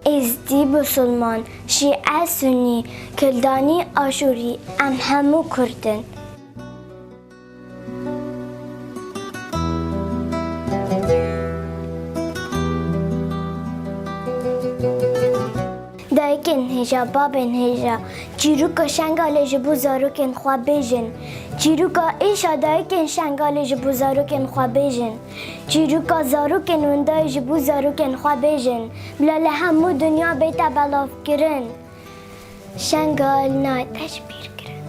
ازدی مسلمان، شیعه سنی، کلدانی آشوری، ام همو کردن. دایکن هجا بابن هجا چیروکا شنگال جبو زاروکن خواه بیجن چیروکا ایشا دایکن شنگال جبو زاروکن خواه بیجن چیروکا زاروکن وندای جبو زاروکن خواه بیجن بلاله همو دنیا بیتا بلاف کرن شنگال نای تشبیر کرن